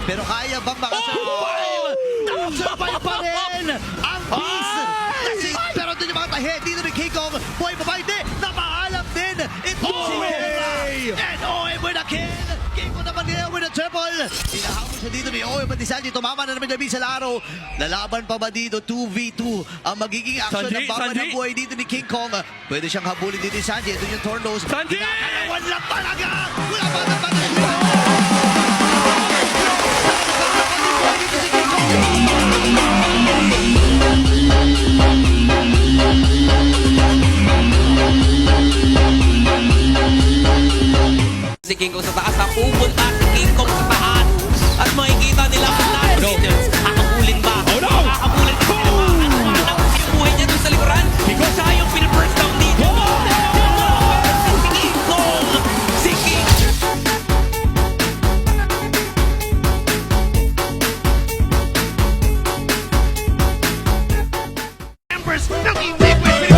Pero kaya bang makasurvive? Nakasurvive pa rin ang Peace! Pero doon yung mga tahe, dito ni King Kong. Boy, babae, hindi! Napaalam din! Ito si Kera! And OM with a kill! King Kong naman niya with a triple! Hinahamon siya dito ni OM at Sanji. Tumama na naman gabi sa laro. Lalaban pa ba dito? 2v2 ang magiging action ng baba ng buhay dito ni King Kong. Pwede siyang habulin dito ni Sanji. Ito yung Tornos. Sanji! Kinakalawan lang talaga! Wala pa naman! Si King Kong sa taas, pupunta si King Kong sa taas. At makikita nila ang live videos. Kakabulin ba? Kakabulin ba? Ano yung buhay niya dun sa likuran? Because siya yung pin-first down dito. Si King Kong! Si King! Members ng Impact